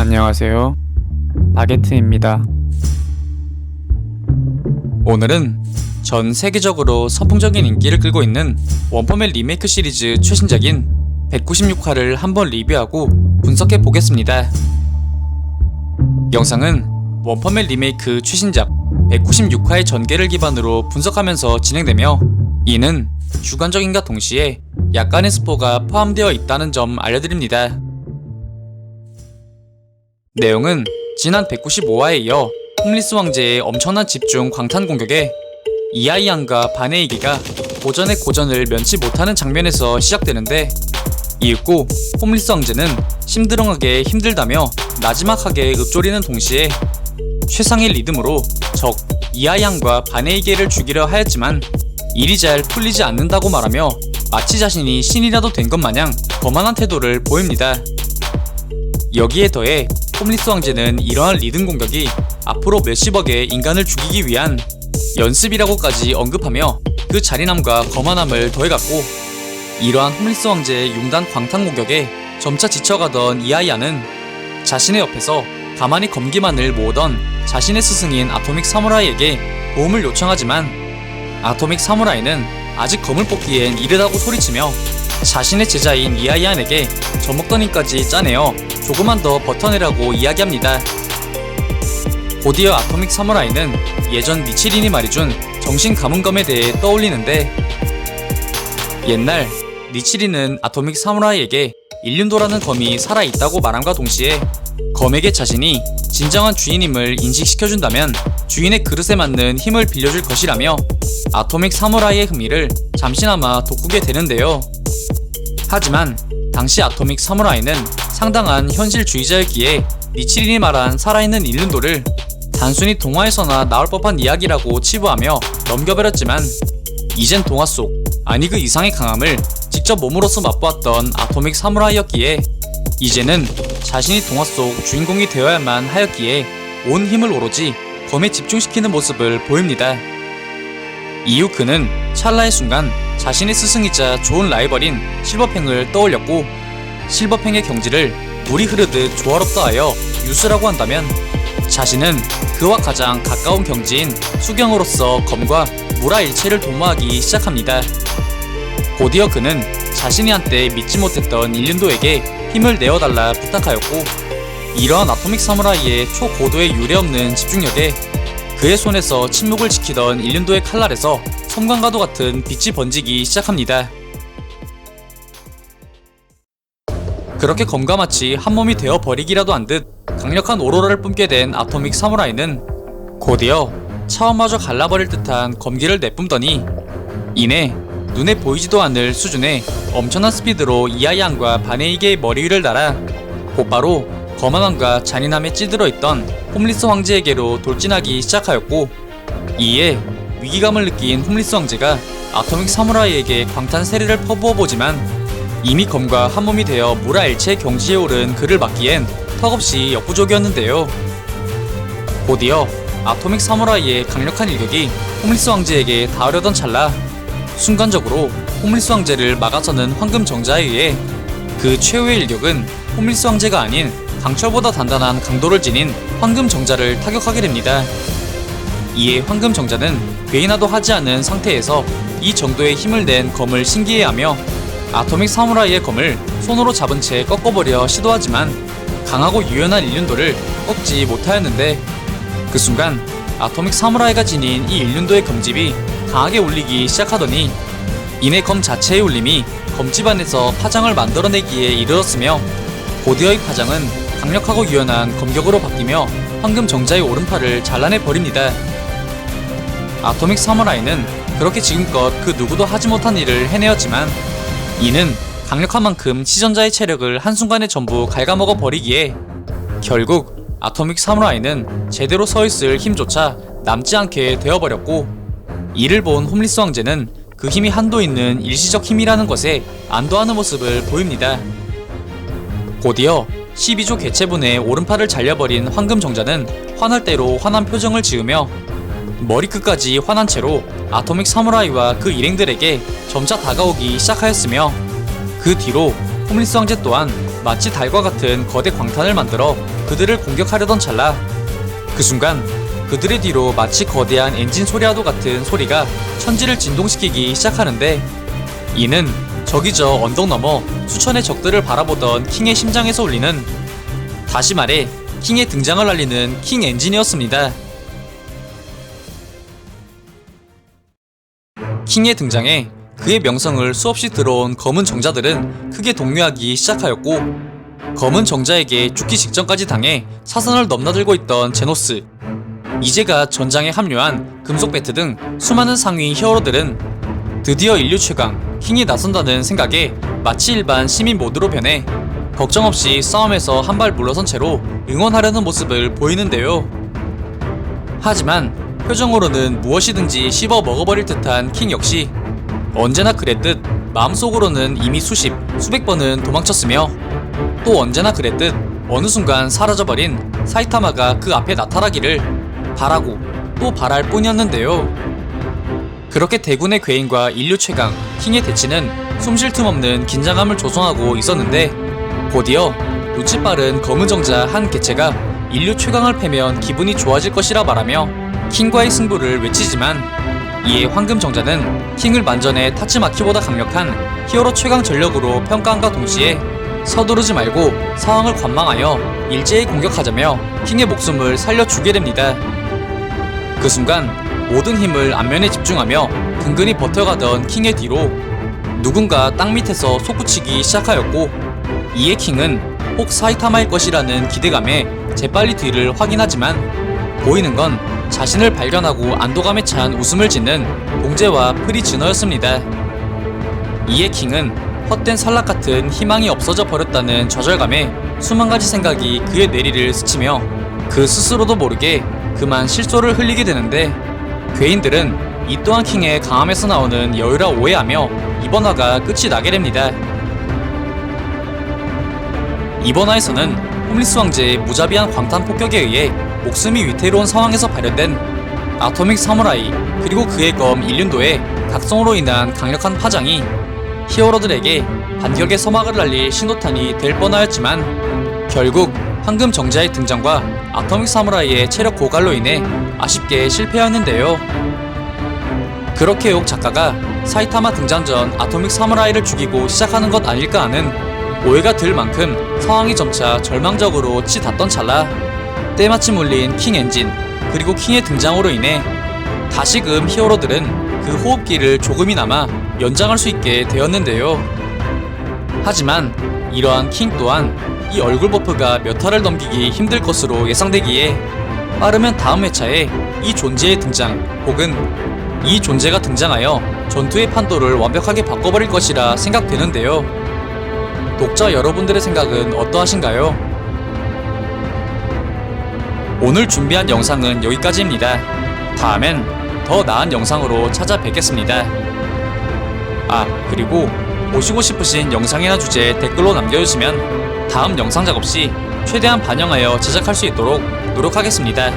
안녕하세요. 바게트입니다. 오늘은 전 세계적으로 선풍적인 인기를 끌고 있는 원펀맨 리메이크 시리즈 최신작인 196화를 한번 리뷰하고 분석해 보겠습니다. 영상은 원펀맨 리메이크 최신작 196화의 전개를 기반으로 분석하면서 진행되며, 이는 주관적인과 동시에 약간의 스포가 포함되어 있다는 점 알려드립니다. 내용은 지난 195화에 이어 홈리스 왕제의 엄청난 집중 광탄 공격에 이아이안과 바네이게가 고전의 고전을 면치 못하는 장면에서 시작되는데, 이윽고 홈리스 왕제는 심드렁하게 힘들다며 나지막하게 읊조리는 동시에 최상의 리듬으로 적 이아이안과 바네이게를 죽이려 하였지만 일이 잘 풀리지 않는다고 말하며 마치 자신이 신이라도 된 것 마냥 거만한 태도를 보입니다. 여기에 더해 홈리스 왕제는 이러한 리듬 공격이 앞으로 몇십억의 인간을 죽이기 위한 연습이라고까지 언급하며 그 잔인함과 거만함을 더해갔고, 이러한 홈리스 왕제의 융단 광탄 공격에 점차 지쳐가던 이아이아는 자신의 옆에서 가만히 검기만을 모으던 자신의 스승인 아토믹 사무라이에게 도움을 요청하지만, 아토믹 사무라이는 아직 검을 뽑기엔 이르다고 소리치며 자신의 제자인 이아이안에게 젖먹더니까지 짜내어 조금만 더 버텨내라고 이야기합니다. 곧이어 아토믹 사무라이는 예전 니치린이 말해준 정신 가문검에 대해 떠올리는데, 옛날 니치린은 아토믹 사무라이에게 일륜도라는 검이 살아있다고 말함과 동시에 검에게 자신이 진정한 주인임을 인식시켜준다면 주인의 그릇에 맞는 힘을 빌려줄 것이라며 아토믹 사무라이의 흥미를 잠시나마 돋구게 되는데요. 하지만 당시 아토믹 사무라이는 상당한 현실주의자였기에 니치린이 말한 살아있는 일륜도를 단순히 동화에서나 나올 법한 이야기라고 치부하며 넘겨버렸지만, 이젠 동화 속 아니 그 이상의 강함을 직접 몸으로서 맛보았던 아토믹 사무라이였기에 이제는 자신이 동화 속 주인공이 되어야만 하였기에 온 힘을 오로지 검에 집중시키는 모습을 보입니다. 이후 그는 찰나의 순간 자신의 스승이자 좋은 라이벌인 실버팽을 떠올렸고, 실버팽의 경지를 물이 흐르듯 조화롭다 하여 유수라고 한다면 자신은 그와 가장 가까운 경지인 수경으로서 검과 무라일체를 도모하기 시작합니다. 곧이어 그는 자신이 한때 믿지 못했던 일륜도에게 힘을 내어달라 부탁하였고, 이러한 아토믹 사무라이의 초고도의 유례없는 집중력에 그의 손에서 침묵을 지키던 일륜도의 칼날에서 섬광과도 같은 빛이 번지기 시작합니다. 그렇게 검과 마치 한몸이 되어버리기라도 한 듯 강력한 오로라를 뿜게 된 아토믹 사무라이는 곧이어 차원마저 갈라버릴 듯한 검기를 내뿜더니, 이내 눈에 보이지도 않을 수준의 엄청난 스피드로 이아이안과 바네이게의 머리 위를 날아 곧바로 거만함과 잔인함에 찌들어 있던 홈리스 왕제에게로 돌진하기 시작하였고, 이에 위기감을 느낀 홈리스 왕제가 아토믹 사무라이에게 광탄 세례를 퍼부어보지만 이미 검과 한몸이 되어 무라일체 경지에 오른 그를 막기엔 턱없이 역부족이었는데요. 곧이어 아토믹 사무라이의 강력한 일격이 홈리스 왕제에게 닿으려던 찰나, 순간적으로 홈리스 왕제를 막아서는 황금 정자에 의해 그 최후의 일격은 홈리스 왕제가 아닌 강철보다 단단한 강도를 지닌 황금 정자를 타격하게 됩니다. 이에 황금 정자는 괴인화도 하지 않은 상태에서 이 정도의 힘을 낸 검을 신기해하며 아토믹 사무라이의 검을 손으로 잡은 채 꺾어버려 시도하지만 강하고 유연한 일륜도를 꺾지 못하였는데, 그 순간 아토믹 사무라이가 지닌 이 일륜도의 검집이 강하게 울리기 시작하더니 이내 검 자체의 울림이 검집 안에서 파장을 만들어내기에 이르렀으며, 곧이어 이 파장은 강력하고 유연한 검격으로 바뀌며 황금 정자의 오른팔을 잘라내버립니다. 아토믹 사무라이는 그렇게 지금껏 그 누구도 하지 못한 일을 해내었지만, 이는 강력한 만큼 시전자의 체력을 한순간에 전부 갉아먹어 버리기에 결국 아토믹 사무라이는 제대로 서있을 힘조차 남지 않게 되어버렸고, 이를 본 홈리스 왕제는 그 힘이 한도 있는 일시적 힘이라는 것에 안도하는 모습을 보입니다. 곧이어 12조 개체분의 오른팔을 잘려버린 황금 정자는 화날 대로 화난 표정을 지으며 머리끝까지 화난 채로 아토믹 사무라이와 그 일행들에게 점차 다가오기 시작하였으며, 그 뒤로 홈리스 왕제 또한 마치 달과 같은 거대 광탄을 만들어 그들을 공격하려던 찰나, 그 순간 그들의 뒤로 마치 거대한 엔진 소리와도 같은 소리가 천지를 진동시키기 시작하는데, 이는 저기 저 언덕 너머 수천의 적들을 바라보던 킹의 심장에서 울리는, 다시 말해 킹의 등장을 알리는 킹 엔진이었습니다. 킹의 등장에 그의 명성을 수없이 들어온 검은 정자들은 크게 동요하기 시작하였고, 검은 정자에게 죽기 직전까지 당해 사선을 넘나들고 있던 제노스, 이제가 전장에 합류한 금속 배트 등 수많은 상위 히어로들은 드디어 인류 최강 킹이 나선다는 생각에 마치 일반 시민 모드로 변해 걱정 없이 싸움에서 한 발 물러선 채로 응원하려는 모습을 보이는데요. 하지만 표정으로는 무엇이든지 씹어 먹어버릴 듯한 킹 역시 언제나 그랬듯 마음속으로는 이미 수백 번은 도망쳤으며, 또 언제나 그랬듯 어느 순간 사라져버린 사이타마가 그 앞에 나타나기를 바라고 또 바랄 뿐이었는데요. 그렇게 대군의 괴인과 인류 최강 킹의 대치는 숨쉴 틈 없는 긴장감을 조성하고 있었는데, 곧이어 눈치 빠른 검은 정자 한 개체가 인류 최강을 패면 기분이 좋아질 것이라 말하며 킹과의 승부를 외치지만, 이에 황금 정자는 킹을 만전에 타츠마키보다 강력한 히어로 최강 전력으로 평가함과 동시에 서두르지 말고 상황을 관망하여 일제히 공격하자며 킹의 목숨을 살려주게 됩니다. 그 순간 모든 힘을 안면에 집중하며 근근히 버텨가던 킹의 뒤로 누군가 땅 밑에서 솟구치기 시작하였고, 이에 킹은 혹 사이타마일 것이라는 기대감에 재빨리 뒤를 확인하지만 보이는 건 자신을 발견하고 안도감에 찬 웃음을 짓는 동재와 프리즈너였습니다. 이에 킹은 헛된 산락 같은 희망이 없어져 버렸다는 좌절감에 수만 가지 생각이 그의 뇌리를 스치며 그 스스로도 모르게 그만 실소를 흘리게 되는데, 괴인들은 이 또한 킹의 강함에서 나오는 여유라 오해하며 이번 화가 끝이 나게 됩니다. 이번 화에서는 홈리스 왕제의 무자비한 광탄 폭격에 의해 목숨이 위태로운 상황에서 발현된 아토믹 사무라이, 그리고 그의 검 일륜도의 각성으로 인한 강력한 파장이 히어로들에게 반격의 서막을 날릴 신호탄이 될 뻔하였지만, 결국 황금 정자의 등장과 아토믹 사무라이의 체력 고갈로 인해 아쉽게 실패하였는데요. 그렇게 옥 작가가 사이타마 등장 전 아토믹 사무라이를 죽이고 시작하는 것 아닐까 하는 오해가 들 만큼 상황이 점차 절망적으로 치닫던 찰나, 때마침 울린 킹 엔진 그리고 킹의 등장으로 인해 다시금 히어로들은 그 호흡기를 조금이나마 연장할 수 있게 되었는데요. 하지만 이러한 킹 또한 이 얼굴 버프가 몇 화를 넘기기 힘들 것으로 예상되기에 빠르면 다음 회차에 이 존재의 등장 혹은 이 존재가 등장하여 전투의 판도를 완벽하게 바꿔버릴 것이라 생각되는데요. 독자 여러분들의 생각은 어떠하신가요? 오늘 준비한 영상은 여기까지입니다. 다음엔 더 나은 영상으로 찾아뵙겠습니다. 그리고 보시고 싶으신 영상이나 주제 댓글로 남겨주시면 다음 영상 작업 시 최대한 반영하여 제작할 수 있도록 노력하겠습니다.